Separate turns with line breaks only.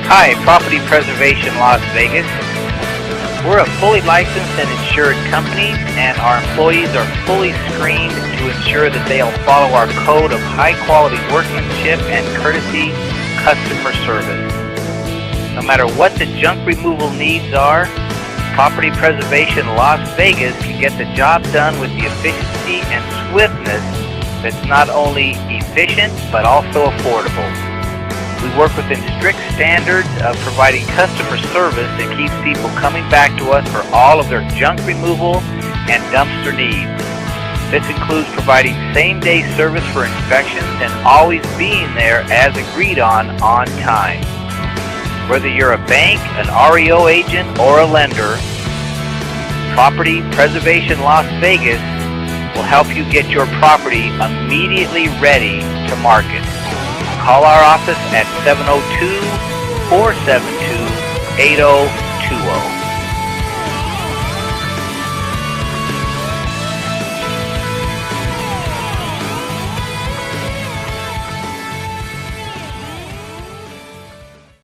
Hi, Property Preservation Las Vegas. We're a fully licensed and insured company, and our employees are fully screened to ensure that they'll follow our code of high-quality workmanship and courtesy customer service. No matter what the junk removal needs are, Property Preservation Las Vegas can get the job done with the efficiency and swiftness that's not only efficient but also affordable. We work within strict standards of providing customer service that keeps people coming back to us for all of their junk removal and dumpster needs. This includes providing same-day service for inspections and always being there as agreed on time. Whether you're a bank, an REO agent, or a lender, Property Preservation Las Vegas will help you get your property immediately ready to market. Call our office at 702-472-8020.